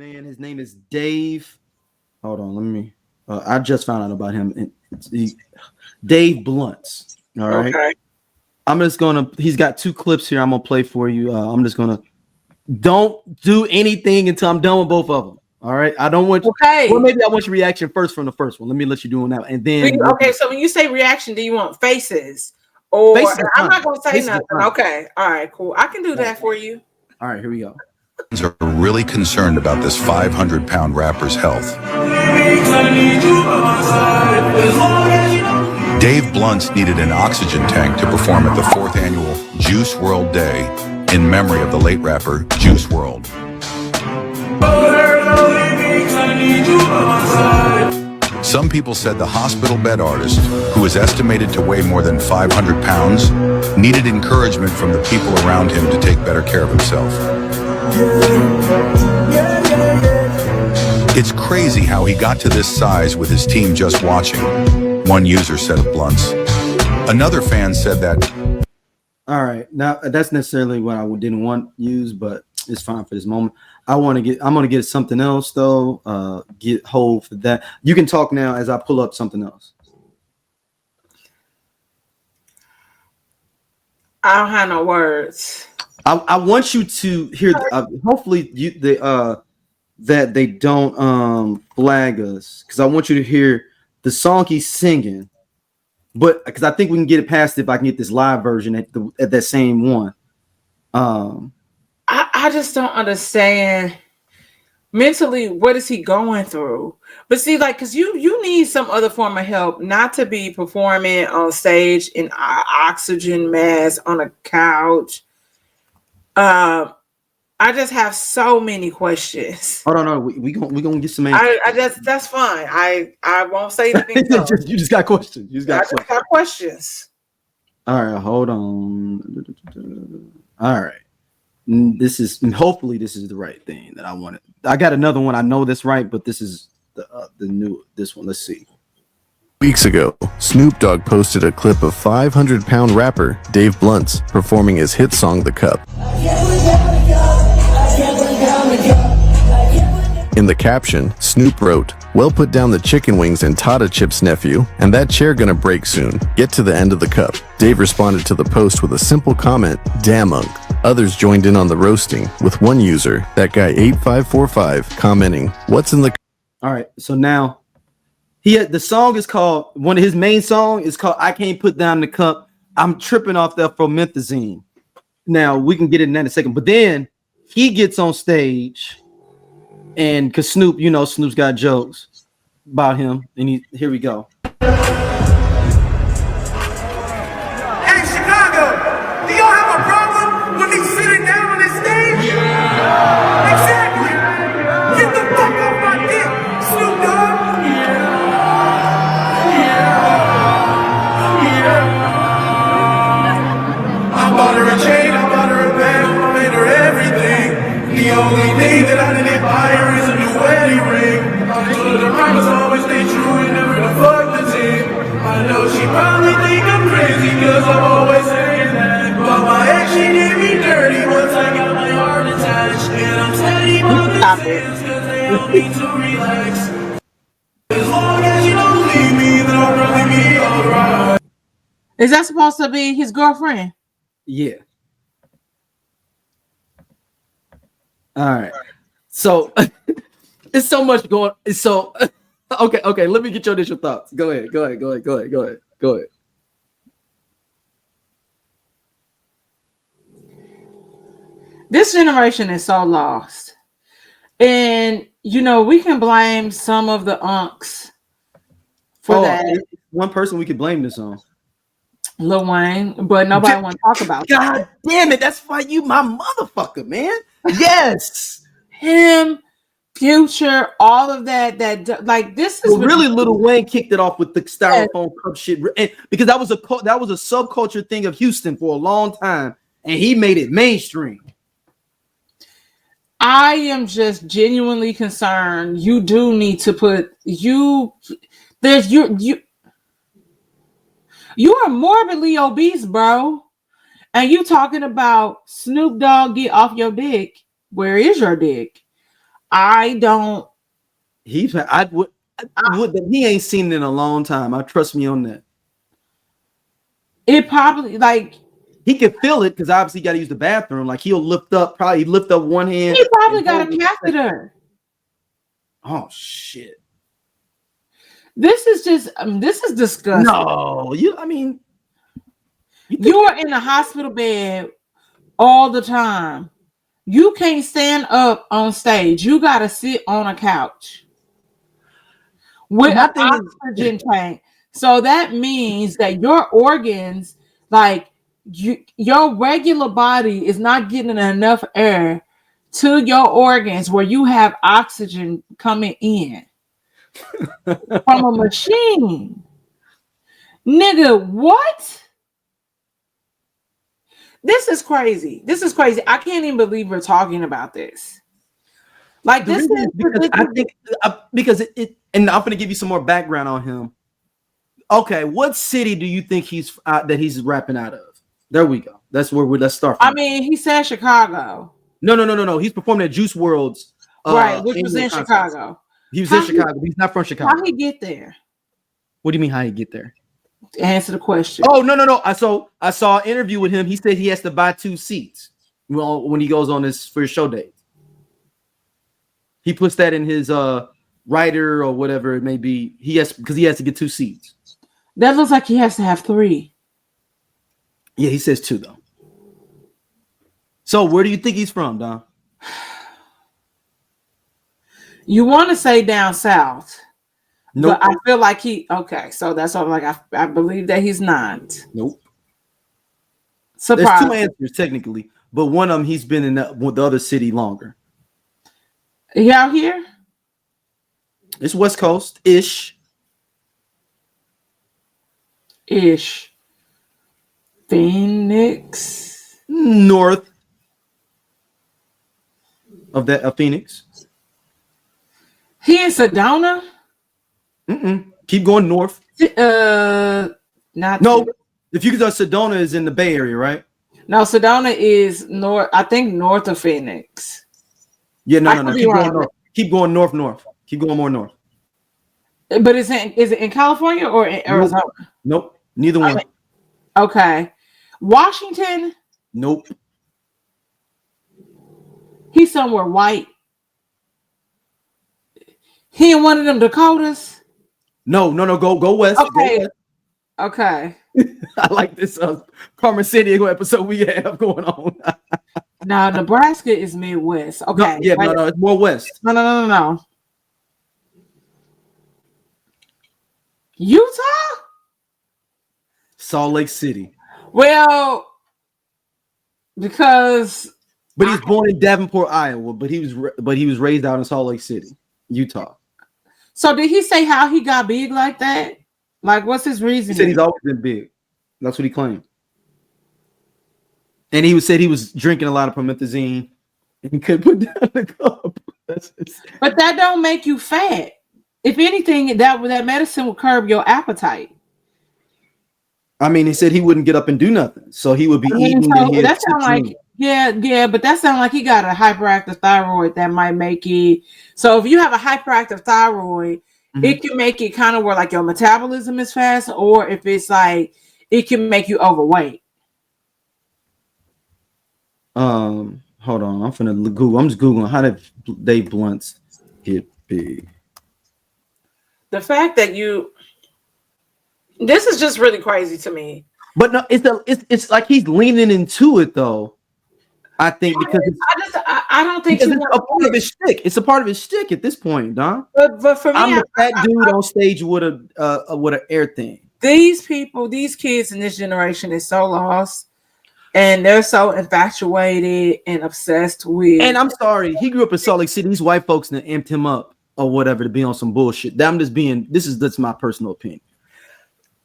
man. His name is Dave. Hold on, let me. I just found out about him. Dave Blunts. All right. Okay. I'm just gonna. He's got 2 clips here. I'm gonna play for you. I'm just gonna. Don't do anything until I'm done with both of them. All right. I don't want. Okay. Well, maybe I want your reaction first from the first one. Let me let you do it now, and then. Okay. So when you say reaction, do you want faces? Or I'm not gonna say nothing. Okay. All right. Cool. I can do that for you. All right. Here we go. Are really concerned about this 500-pound rapper's health. Dave Blunts needed an oxygen tank to perform at the 4th annual Juice WRLD Day in memory of the late rapper Juice WRLD. Some people said the hospital bed artist, who is estimated to weigh more than 500 pounds, needed encouragement from the people around him to take better care of himself. It's crazy how he got to this size with his team just watching, one user said of Blunts. Another fan said that. All right, now that's necessarily what I didn't want to use, but it's fine for this moment. I'm gonna get something else though. Get hold for that. You can talk now as I pull up something else. I don't have no words. I want you to hear. Hopefully, that they don't flag us, because I want you to hear the song he's singing. But because I think we can get it past if I can get this live version at that same one. I just don't understand mentally what is he going through. But see, like, because you need some other form of help, not to be performing on stage in oxygen mask on a couch. I just have so many questions. Oh no, we gonna get some answers. That's fine. I won't say anything. You just got questions. I just got questions. All right, hold on. All right. Hopefully this is the right thing that I wanted. I got another one. I know this right, but this is this one. Let's see. Weeks ago, Snoop Dogg posted a clip of 500-pound rapper Dave Blunts performing his hit song The Cup. In the caption, Snoop wrote, "Well, put down the chicken wings and Tata Chip's nephew, and that chair gonna break soon. Get to the end of the cup." Dave responded to the post with a simple comment, "Damn Unk." Others joined in on the roasting, with one user, that guy 8545, commenting, "What's in the..." All right, so now the song is called, one of his main songs is called "I Can't Put Down the Cup." I'm tripping off that promethazine. Now we can get in that in a second, but then he gets on stage, and because Snoop's got jokes about him, and here we go. Hey Chicago, do y'all have a problem with me sitting down on this stage? Yeah. Exactly. Get the fuck off my dick, Snoop Dogg. I bought her a chain, I bought her a bag, I made her everything. The only thing that I didn't buy her is a new wedding ring. I told her the promise always stay true and never to fuck the team. I know she probably think I'm crazy cause I'm always saying that. But my ex, she did me dirty once I got my heart attached. And I'm steady about the sins cause they help me to relax. As long as you don't leave me, then I'll probably be alright. Is that supposed to be his girlfriend? Yeah. All right. So it's so much going. So okay. Let me get your initial thoughts. Go ahead. This generation is so lost, and we can blame some of the unks for that. One person we could blame this on. Lil Wayne, but nobody want to talk about God that. damn it, that's why you my motherfucker, man. Yes. Him, Future, all of that like this is really Lil Wayne kicked it off with the styrofoam cup shit, and because that was a subculture thing of Houston for a long time, and he made it mainstream. I am just genuinely concerned. You do need to put you are morbidly obese, bro. And you talking about Snoop Dogg get off your dick. Where is your dick? I don't. He ain't seen it in a long time. I trust me on that. It probably like he can feel it because obviously you got to use the bathroom. Like he'll lift up one hand. He probably got a catheter. Oh shit! This is disgusting. No, you are in a hospital bed all the time. You can't stand up on stage. You got to sit on a couch with an oxygen tank. So that means that your organs, like your regular body, is not getting enough air to your organs where you have oxygen coming in from a machine. Nigga, what? This is crazy. I can't even believe we're talking about this. Like this is because it and I'm going to give you some more background on him. Okay, what city do you think he's rapping out of? There we go. That's where let's start from. He said Chicago. No. He's performing at Juice WRLD's right, which was in Chicago. He was in Chicago. He's not from Chicago. How he get there? What do you mean how he get there? Answer the question. Oh no. I saw an interview with him. He said he has to buy 2 seats when he goes on for his show date. He puts that in his writer or whatever it may be. Because he has to get 2 seats. That looks like he has to have 3. Yeah, he says 2 though. So where do you think he's from, Don? You want to say down south? Nope. But I feel like so that's what I'm like. I believe that he's not. Nope. Surprise. There's 2 answers technically, but one of them he's been in the other city longer. He out here? It's West Coast ish. Phoenix. North of Phoenix. He in Sedona? Keep going north. Not no. If you go, Sedona is in the Bay Area, right? No, Sedona is north. I think north of Phoenix. Yeah, no. Keep going north. Keep going more north. But is it in California or in Arizona? Nope. Neither one. Okay. Washington? Nope. He's somewhere white. He in one of them Dakotas? No. Go west. Okay. Go west. Okay. I like this Carmen San Diego episode we have going on. Now, Nebraska is Midwest. Okay. No, it's more west. No. Utah? Salt Lake City. Well, because but he's born in Davenport, Iowa, but he was raised out in Salt Lake City, Utah. So did he say how he got big like that? Like, what's his reason? He said he's always been big. That's what he claimed. And he said he was drinking a lot of promethazine and he couldn't put down the cup. But that don't make you fat. If anything, that medicine will curb your appetite. He said he wouldn't get up and do nothing, so he would be eating. So that sounds like but that sounds like he got a hyperactive thyroid that might make it. So if you have a hyperactive thyroid, it can make it kind of where like your metabolism is fast, or if it's like it can make you overweight. Hold on, I'm finna Google. I'm just googling how did Dave Blunt's get big. The fact that this is just really crazy to me. But no, it's like he's leaning into it though. I think because I don't think it's a part of his shtick. It's a part of his shtick at this point, Don. But for me, I'm the fat dude on stage with an air thing. These people, these kids in this generation is so lost, and they're so infatuated and obsessed with. And I'm sorry, he grew up in Salt Lake City. These white folks that amped him up or whatever to be on some bullshit. That's my personal opinion.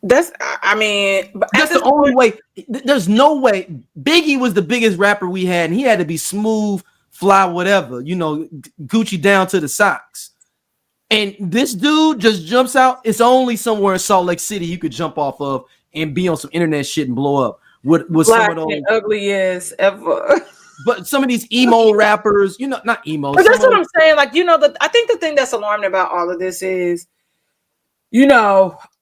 That's the only way. There's no way. Biggie was the biggest rapper we had, and he had to be smooth, fly, whatever, Gucci down to the socks. And this dude just jumps out. It's only somewhere in Salt Lake City you could jump off of and be on some internet shit and blow up. With black some of those and ugly as ever. but some of these emo rappers, not emo. But that's what I'm saying. Like, I think the thing that's alarming about all of this is,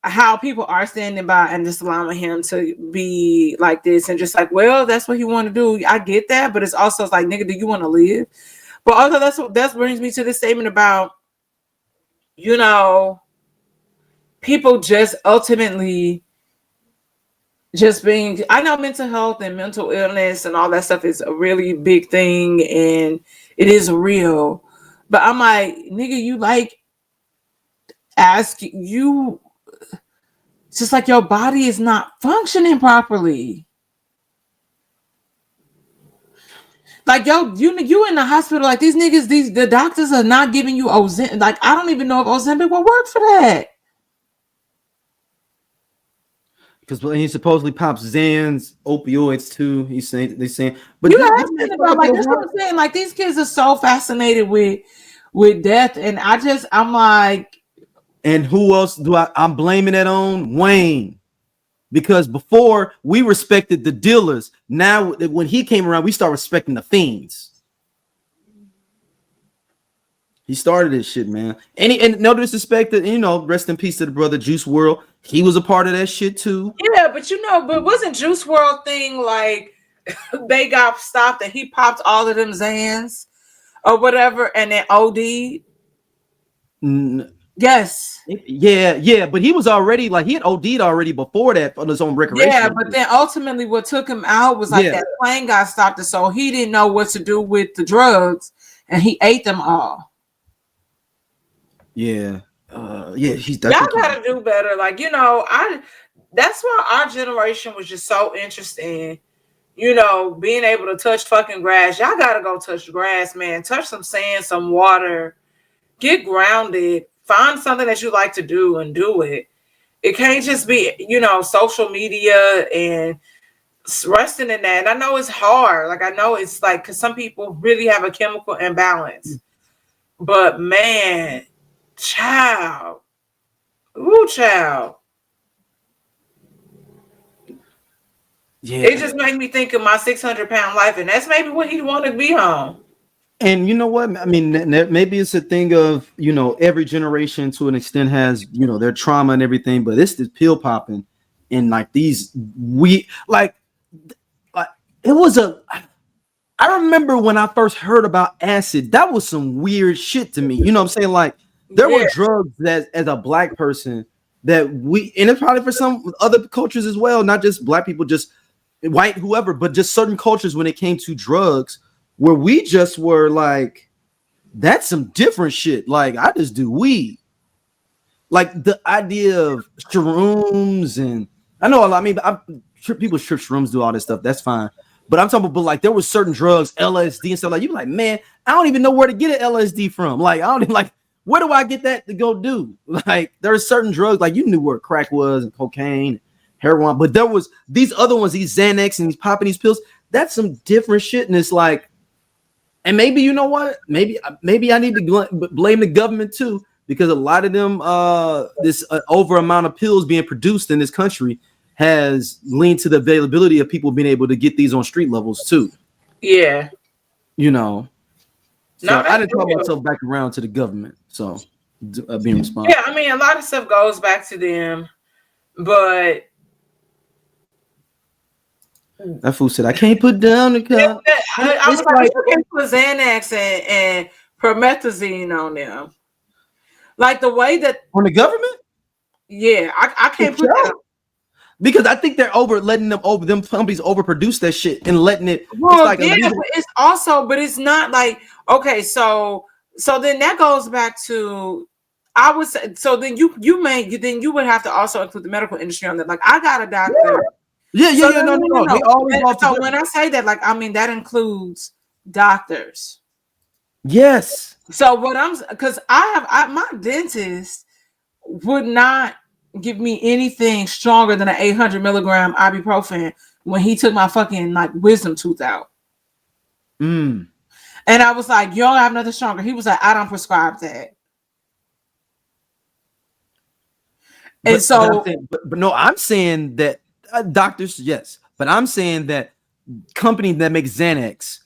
how people are standing by and just allowing him to be like this and just like, well, that's what he want to do. I get that, but it's also like, nigga, do you want to live? But also that brings me to this statement about, people just ultimately just being, I know mental health and mental illness and all that stuff is a really big thing and it is real. But I'm like, nigga, you like you, it's just like your body is not functioning properly. Like, you in the hospital, like these niggas, the doctors are not giving you Ozempic. Like, I don't even know if Ozempic will work for that. Because he supposedly pops Xans, opioids too. They saying, but that's what I'm saying. Like, these kids are so fascinated with death, and I'm like, and who else I'm blaming it on? Wayne. Because before we respected the dealers, now when he came around, we start respecting the fiends. He started this shit, man. And no disrespect to, rest in peace to the brother Juice WRLD. He was a part of that shit too. Yeah, but wasn't Juice WRLD thing like they got stopped and he popped all of them Xans or whatever and then OD'd? Yes. Yeah, but he was already he had OD'd already before that on his own recreation. Yeah, but then ultimately what took him out was that plane got stopped, and so he didn't know what to do with the drugs, and he ate them all. Yeah, y'all gotta do better. Like, that's why our generation was just so interesting. Being able to touch fucking grass. Y'all gotta go touch grass, man. Touch some sand, some water. Get grounded. Find something that you like to do and do it. It can't just be, social media and resting in that. And I know it's hard. Like, I know it's like, because some people really have a chemical imbalance. But man, child. Ooh, child. Yeah. It just made me think of my 600-pound life. And that's maybe what he'd want to be on. And you know what? I mean, maybe it's a thing of, every generation to an extent has, their trauma and everything, but it's this pill popping and like these, it was I remember when I first heard about acid, that was some weird shit to me. You know what I'm saying? Like there were drugs that as a black person that and it's probably for some other cultures as well, not just black people, just white, whoever, but just certain cultures when it came to drugs, where we just were like, that's some different shit. Like, I just do weed. Like the idea of shrooms, and I know a lot. I mean, people strip shrooms, do all this stuff. That's fine. But I'm talking about, like, there was certain drugs, LSD and stuff. Like, you like, man, I don't even know where to get an LSD from. Like, I don't even where do I get that to go do? Like, there are certain drugs, like you knew where crack was and cocaine, heroin, but there was these other ones, these Xanax and these popping these pills. That's some different shit, and it's like. And maybe, you know what? Maybe I need to blame the government too, because a lot of them, this over amount of pills being produced in this country has leaned to the availability of people being able to get these on street levels too. Yeah. So I didn't call myself back around to the government. So being responsible. Yeah, I mean, a lot of stuff goes back to them, but. That fool said, I can't put down the cup. I was like, you can put Xanax and promethazine on them. Like the way that. On the government? Yeah, I can't put that. Because I think they're letting them companies overproduce that shit and letting it. Well, but it's also, but it's not like, okay, so then that goes back to, I would say, so then you would have to also include the medical industry on that. Like, I got a doctor. Yeah. No. So when I say that, like, I mean, that includes doctors. Yes. So because my dentist would not give me anything stronger than an 800 milligram ibuprofen when he took my fucking wisdom tooth out. And I was like, you don't have nothing stronger. He was like, I don't prescribe that. But no, I'm saying that doctors, yes, but I'm saying that company that makes Xanax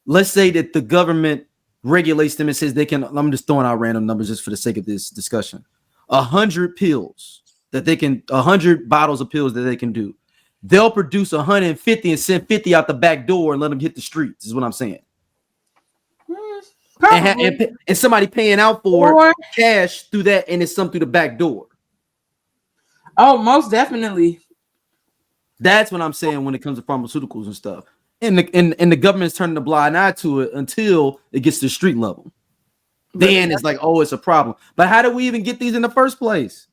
let's say that the government regulates them and says they can. I'm just throwing out random numbers just for the sake of this discussion. 100 pills that they can, 100 bottles of pills that they can do. They'll produce 150 and send 50 out the back door and let them hit the streets. Is what I'm saying. And somebody paying out for cash through that, and it's some through the back door. Oh, most definitely. That's what I'm saying when it comes to pharmaceuticals and stuff. And the government's turning a blind eye to it until it gets to the street level. Then it's like, oh, it's a problem. But how do we even get these in the first place?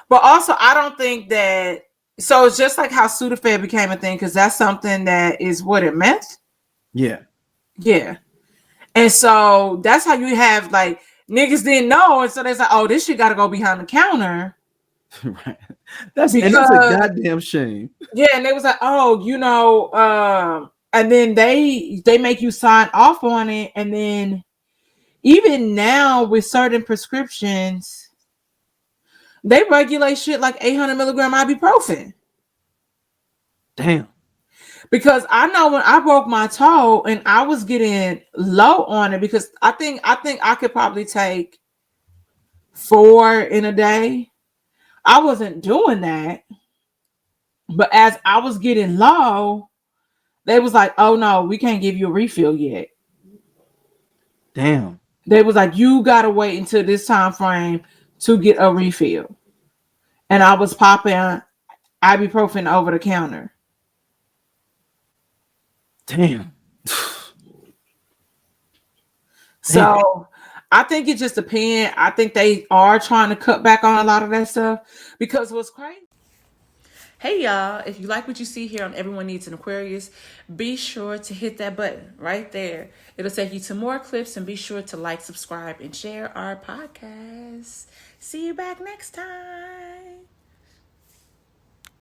But also, I don't think that. So it's just like how Sudafed became a thing, because that's something that is what it meant. Yeah. Yeah. And so that's how you have like niggas didn't know. And so they're like, oh, this shit got to go behind the counter. Right. That's a goddamn shame. Yeah. And they was like, oh, you know, and then they make you sign off on it. And then even now with certain prescriptions, they regulate shit like 800 milligram ibuprofen. Damn. Because I know when I broke my toe and I was getting low on it, because I think I could probably take 4 in a day. I wasn't doing that. But as I was getting low, they was like, oh no, we can't give you a refill yet. Damn. They was like, you gotta wait until this time frame to get a refill. And I was popping ibuprofen over the counter. Damn. So I think it just depends. I think they are trying to cut back on a lot of that stuff, because what's crazy. Hey y'all, if you like what you see here on Everyone Needs an Aquarius, be sure to hit that button right there. It'll take you to more clips, and be sure to like, subscribe, and share our podcast. See you back next time.